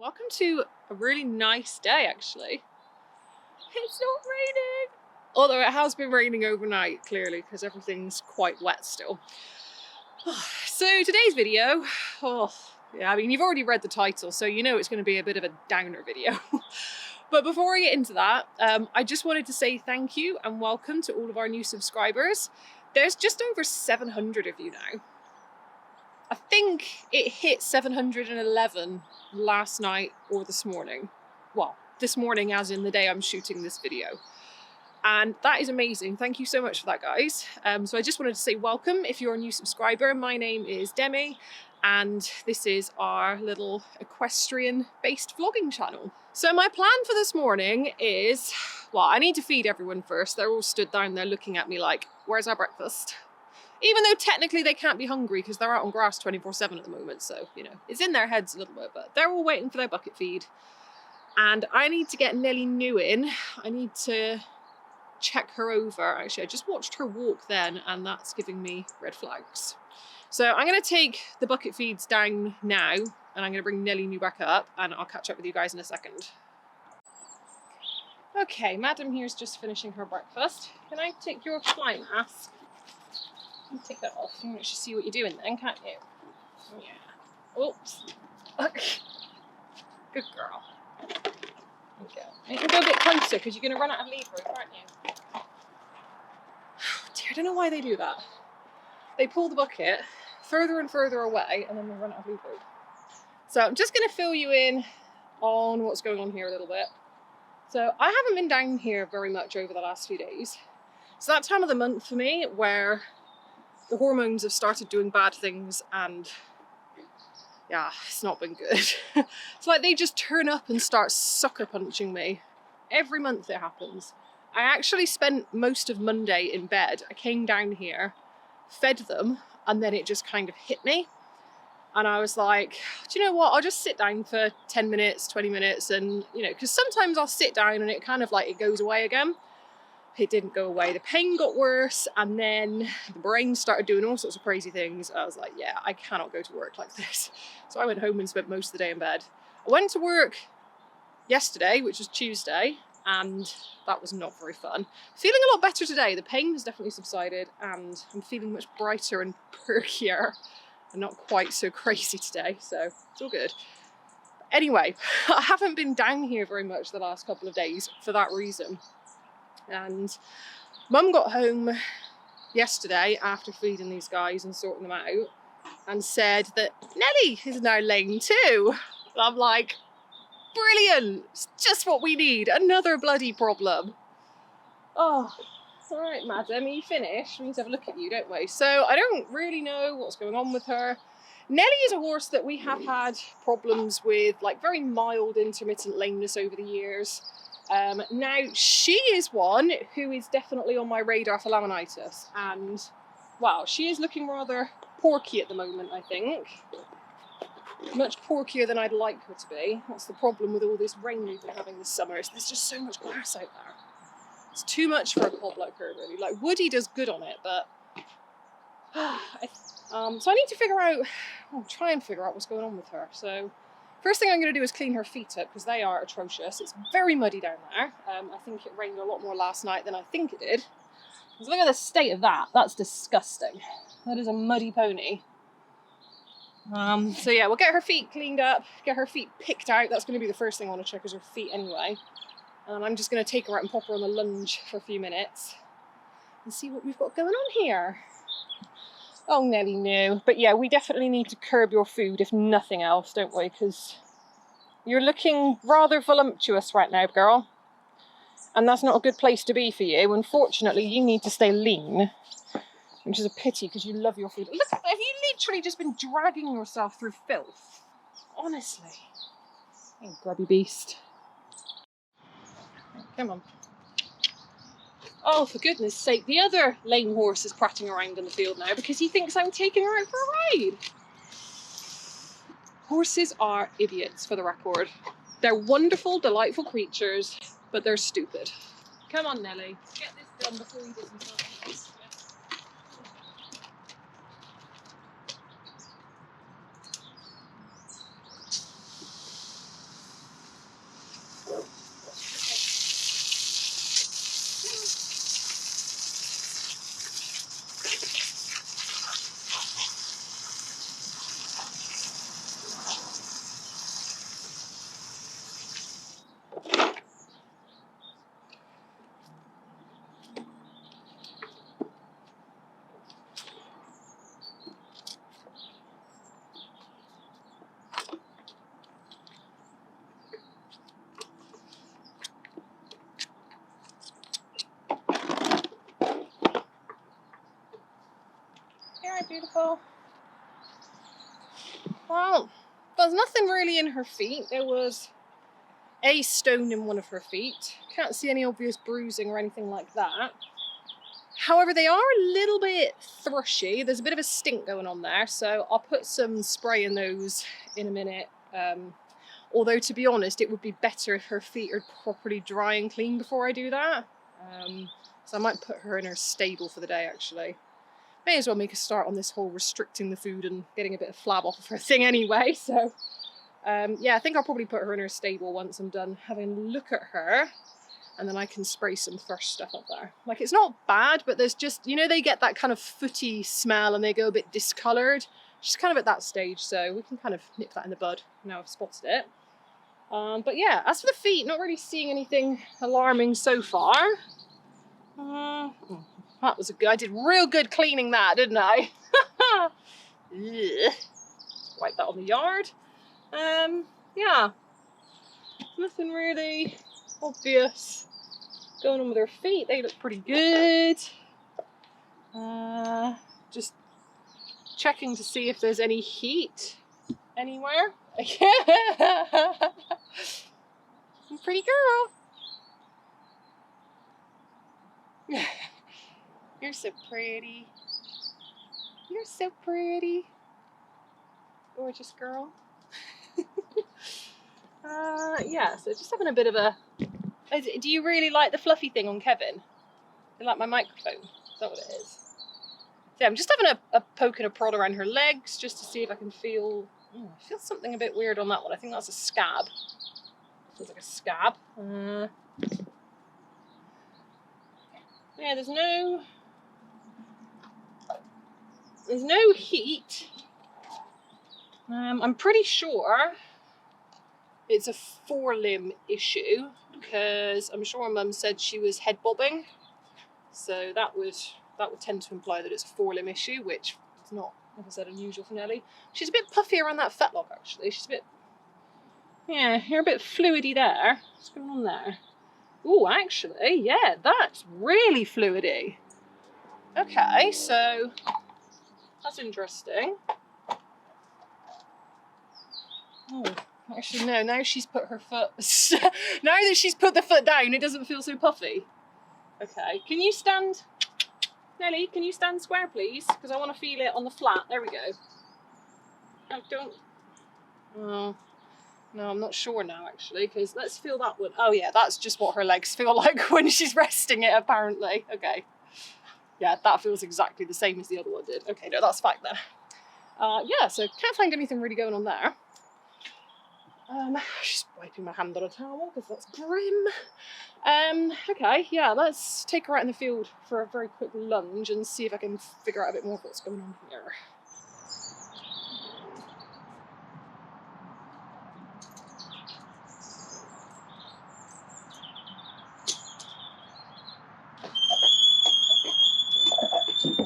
Welcome to a really nice day, actually. It's not raining! Although it has been raining overnight, clearly, because everything's quite wet still. So today's video, I mean, you've already read the title, so you know it's going to be a bit of a downer video. But before I get into that, I just wanted to say thank you and welcome to all of our new subscribers. There's just over 700 of you now. I think it hit 711 last night or this morning. Well, this morning as in the day I'm shooting this video. And that is amazing. Thank you so much for that, guys. So I just wanted to say welcome if you're a new subscriber. My name is Demi, and this is our little equestrian based vlogging channel. So my plan for this morning is, well, I need to feed everyone first. They're all stood down there looking at me like, where's our breakfast? Even though technically they can't be hungry because they're out on grass 24/7 at the moment. So, you know, it's in their heads a little bit, but they're all waiting for their bucket feed. And I need to get Nelly new in. I need to check her over. Actually, I just watched her walk then, and that's giving me red flags. So I'm going to take the bucket feeds down now, and I'm going to bring Nelly new back up, and I'll catch up with you guys in a second. Okay, Madam here's just finishing her breakfast. Can I take your fly mask? You take that off. You can actually see what you're doing then, can't you? Yeah. Oops. Good girl. Okay. You can go a bit closer because you're going to run out of lead rope, aren't you? Dear, I don't know why they do that. They pull the bucket further and further away and then they run out of lead rope. So I'm just going to fill you in on what's going on here a little bit. So I haven't been down here very much over the last few days. It's that time of the month for me where the hormones have started doing bad things, and yeah, it's not been good. It's like they just turn up and start sucker punching me. Every month it happens. I actually spent most of Monday in bed. I came down here, fed them, and then it just kind of hit me. And I was like, do you know what? I'll just sit down for 10 minutes, 20 minutes, and, you know, because sometimes I'll sit down and it kind of like, it goes away again. It didn't go away. The pain got worse, and then the brain started doing all sorts of crazy things. I was like, yeah, I cannot go to work like this. So I went home and spent most of the day in bed. I went to work yesterday, which was Tuesday, and that was not very fun. Feeling a lot better today. The pain has definitely subsided, and I'm feeling much brighter and perkier and not quite so crazy today, so it's all good. Anyway, I haven't been down here very much the last couple of days for that reason. And Mum got home yesterday after feeding these guys and sorting them out and said that Nelly is now lame too. And I'm like, brilliant, it's just what we need, another bloody problem. Oh, all right, Madam, are you finished? We need to have a look at you, don't we? So I don't really know what's going on with her. Nelly is a horse that we have had problems with, like very mild intermittent lameness over the years. Now, she is one who is definitely on my radar for laminitis, and wow, she is looking rather porky at the moment, I think. Much porkier than I'd like her to be. That's the problem with all this rain we've been having this summer, is there's just so much grass out there. It's too much for a cob like her, really. Like, Woody does good on it, but so I need to figure out, try and figure out what's going on with her. So first thing I'm going to do is clean her feet up, because they are atrocious. It's very muddy down there. I think it rained a lot more last night than I think it did. Because look at the state of that. That's disgusting. That is a muddy pony. So yeah, we'll get her feet cleaned up, get her feet picked out. That's going to be the first thing I want to check, is her feet anyway. And I'm just going to take her out and pop her on the lunge for a few minutes and see what we've got going on here. Oh, Nelly, no. But yeah, we definitely need to curb your food, if nothing else, don't we? Because you're looking rather voluptuous right now, girl. And that's not a good place to be for you. Unfortunately, you need to stay lean, which is a pity because you love your food. Look, have you literally just been dragging yourself through filth? Honestly. You grubby beast. Come on. Oh, for goodness sake, the other lame horse is prattling around in the field now because he thinks I'm taking her out for a ride. Horses are idiots, for the record. They're wonderful, delightful creatures, but they're stupid. Come on, Nelly, get this done before he does himself else. Beautiful. Well, there's nothing really in her feet. There was a stone in one of her feet. Can't see any obvious bruising or anything like that. However, they are a little bit thrushy. There's a bit of a stink going on there, so I'll put some spray in those in a minute. Although, to be honest, it would be better if her feet are properly dry and clean before I do that. So I might put her in her stable for the day, actually. May as well make a start on this whole restricting the food and getting a bit of flab off of her thing anyway. So, yeah, I think I'll probably put her in her stable once I'm done having a look at her. And then I can spray some fresh stuff up there. Like, it's not bad, but there's just, you know, they get that kind of footy smell and they go a bit discoloured. She's kind of at that stage, so we can kind of nip that in the bud now I've spotted it. But yeah, as for the feet, not really seeing anything alarming so far. That was I did real good cleaning that, didn't I? Wipe that on the yard. Yeah, nothing really obvious going on with her feet. They look pretty good. Just checking to see if there's any heat anywhere. Pretty girl. You're so pretty. You're so pretty. Gorgeous girl. Yeah, so just having a bit of a... Do you really like the fluffy thing on Kevin? You like my microphone? Is that what it is? So yeah, I'm just having a poke and a prod around her legs just to see if I can feel... I feel something a bit weird on that one. I think that's a scab. Feels like a scab. Yeah, there's no heat. I'm pretty sure it's a forelimb issue because I'm sure Mum said she was head bobbing, so that would tend to imply that it's a forelimb issue, which is not, like I said, unusual for Nelly. She's a bit puffy around that fetlock actually. She's a bit, yeah, you're a bit fluidy there. What's going on there? Oh, actually, yeah, that's really fluidy. Okay, so that's interesting. Oh, actually no, now she's put her foot... now that she's put the foot down, it doesn't feel so puffy. Okay, can you stand... Nelly, can you stand square, please? Because I want to feel it on the flat. There we go. Oh, don't... Oh, no, I'm not sure now, actually, because let's feel that one. Oh, yeah, that's just what her legs feel like when she's resting it, apparently. Okay. Yeah, that feels exactly the same as the other one did. Okay, no, that's fine then. Yeah, so can't find anything really going on there. Just wiping my hand on a towel because that's grim. Okay, yeah, let's take her out in the field for a very quick lunge and see if I can figure out a bit more of what's going on here.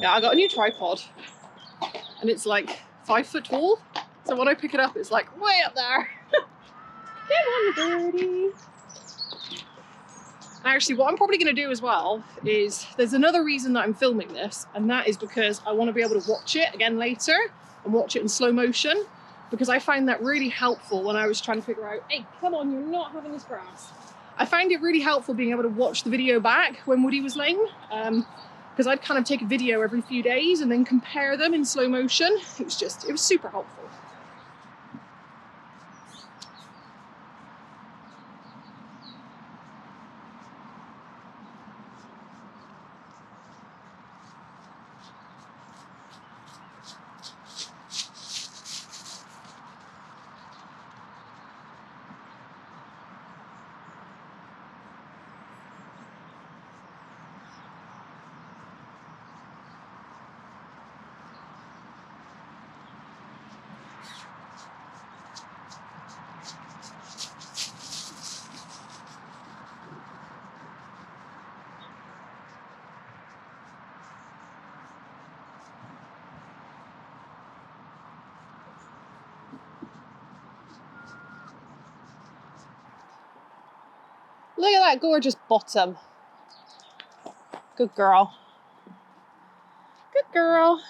Yeah, I got a new tripod and it's like 5 foot tall, so when I pick it up it's like way up there. Come on, birdie. Actually, what I'm probably going to do as well is, there's another reason that I'm filming this, and that is because I want to be able to watch it again later and watch it in slow motion, because I find that really helpful when I was trying to figure out, hey, come on, you're not having this grass. I find it really helpful being able to watch the video back when Woody was lame, because I'd kind of take a video every few days and then compare them in slow motion. It was super helpful. Look at that gorgeous bottom. Good girl. Good girl.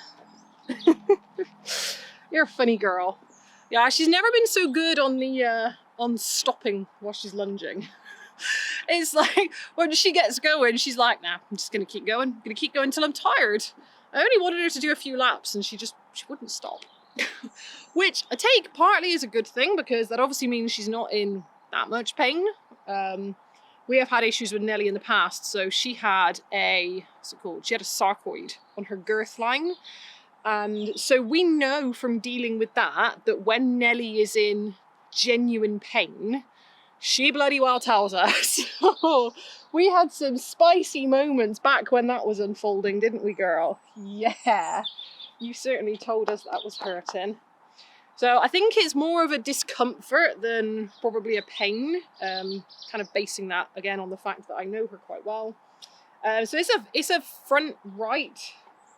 You're a funny girl. Yeah, she's never been so good on the on stopping while she's lunging. It's like when she gets going, she's like, nah, I'm just gonna keep going. I'm gonna keep going till I'm tired. I only wanted her to do a few laps and she wouldn't stop. Which I take partly as a good thing, because that obviously means she's not in that much pain. We have had issues with Nelly in the past. So she had what's it called? She had a sarcoid on her girth line. And so we know from dealing with that when Nelly is in genuine pain, she bloody well tells us. We had some spicy moments back when that was unfolding, didn't we, girl? Yeah, you certainly told us that was hurting. So I think it's more of a discomfort than probably a pain, kind of basing that again on the fact that I know her quite well. So it's a front right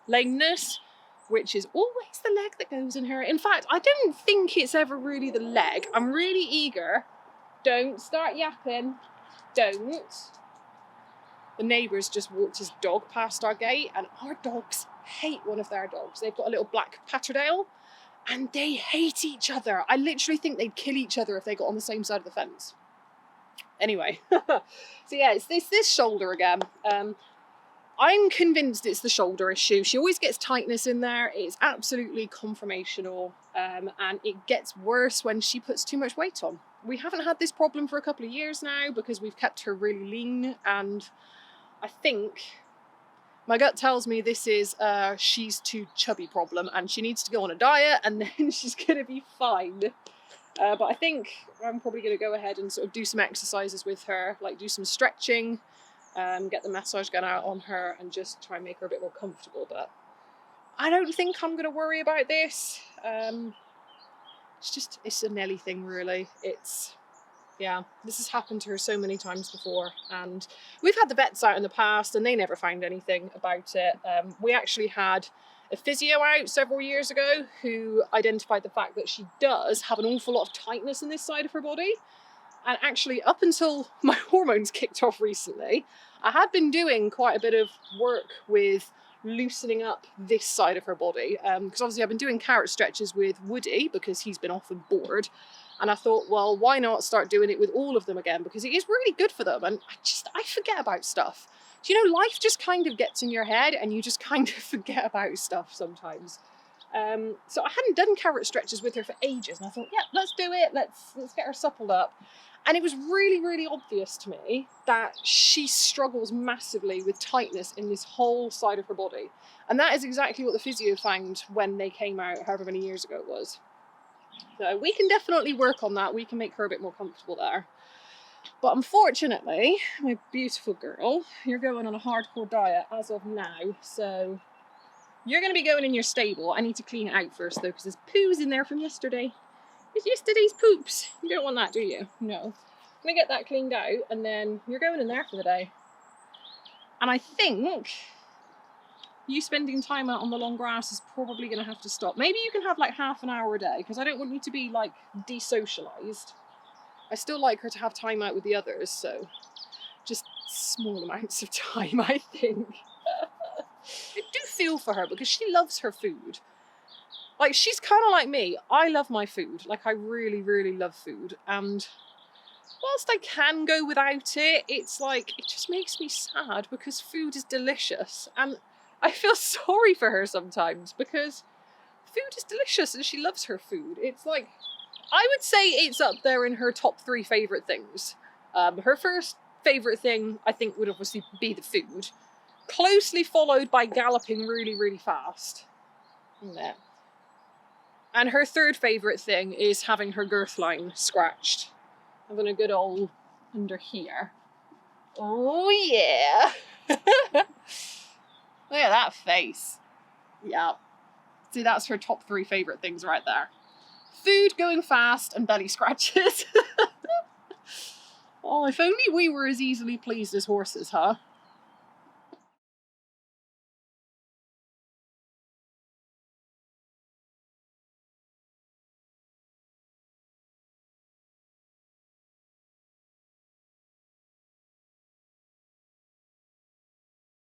lameness, which is always the leg that goes in her. In fact, I don't think it's ever really the leg. I'm really eager. Don't start yapping. Don't. The neighbours just walked his dog past our gate, and our dogs hate one of their dogs. They've got a little black Patterdale, and they hate each other. I literally think they'd kill each other if they got on the same side of the fence. Anyway, so yeah, it's this shoulder again. I'm convinced it's the shoulder issue. She always gets tightness in there. It's absolutely conformational, and it gets worse when she puts too much weight on. We haven't had this problem for a couple of years now because we've kept her really lean, and I think my gut tells me this is she's too chubby problem and she needs to go on a diet and then she's going to be fine. But I think I'm probably going to go ahead and sort of do some exercises with her, like do some stretching, get the massage gun out on her and just try and make her a bit more comfortable. But I don't think I'm going to worry about this. It's a Nelly thing, really. Yeah, this has happened to her so many times before, and we've had the vets out in the past and they never found anything about it. We actually had a physio out several years ago who identified the fact that she does have an awful lot of tightness in this side of her body. And actually, up until my hormones kicked off recently, I had been doing quite a bit of work with loosening up this side of her body, because obviously I've been doing carrot stretches with Woody because he's been off and bored. And I thought, well, why not start doing it with all of them again? Because it is really good for them. And I forget about stuff. Do you know, life just kind of gets in your head and you just kind of forget about stuff sometimes. So I hadn't done carrot stretches with her for ages. And I thought, yeah, let's do it. Let's get her suppled up. And it was really, really obvious to me that she struggles massively with tightness in this whole side of her body. And that is exactly what the physio found when they came out, however many years ago it was. So we can definitely work on that. We can make her a bit more comfortable there. But unfortunately, my beautiful girl, you're going on a hardcore diet as of now. So you're going to be going in your stable. I need to clean it out first though, because there's poos in there from yesterday. It's yesterday's poops. You don't want that, do you? No. I'm going to get that cleaned out and then you're going in there for the day. And I think you spending time out on the long grass is probably going to have to stop. Maybe you can have like half an hour a day, because I don't want you to be like desocialized. I still like her to have time out with the others, so just small amounts of time, I think. I do feel for her because she loves her food. Like, she's kind of like me. I love my food. Like, I really, really love food. And whilst I can go without it, it's like, it just makes me sad because food is delicious. And I feel sorry for her sometimes because food is delicious and she loves her food. It's like, I would say it's up there in her top 3 favourite things. Her first favourite thing, I think, would obviously be the food. Closely followed by galloping really, really fast. Yeah. And her third favourite thing is having her girth line scratched. Having a good old under here. Oh yeah! Look at that face. Yeah. See, that's her top 3 favourite things right there. Food, going fast, and belly scratches. Oh, if only we were as easily pleased as horses, huh?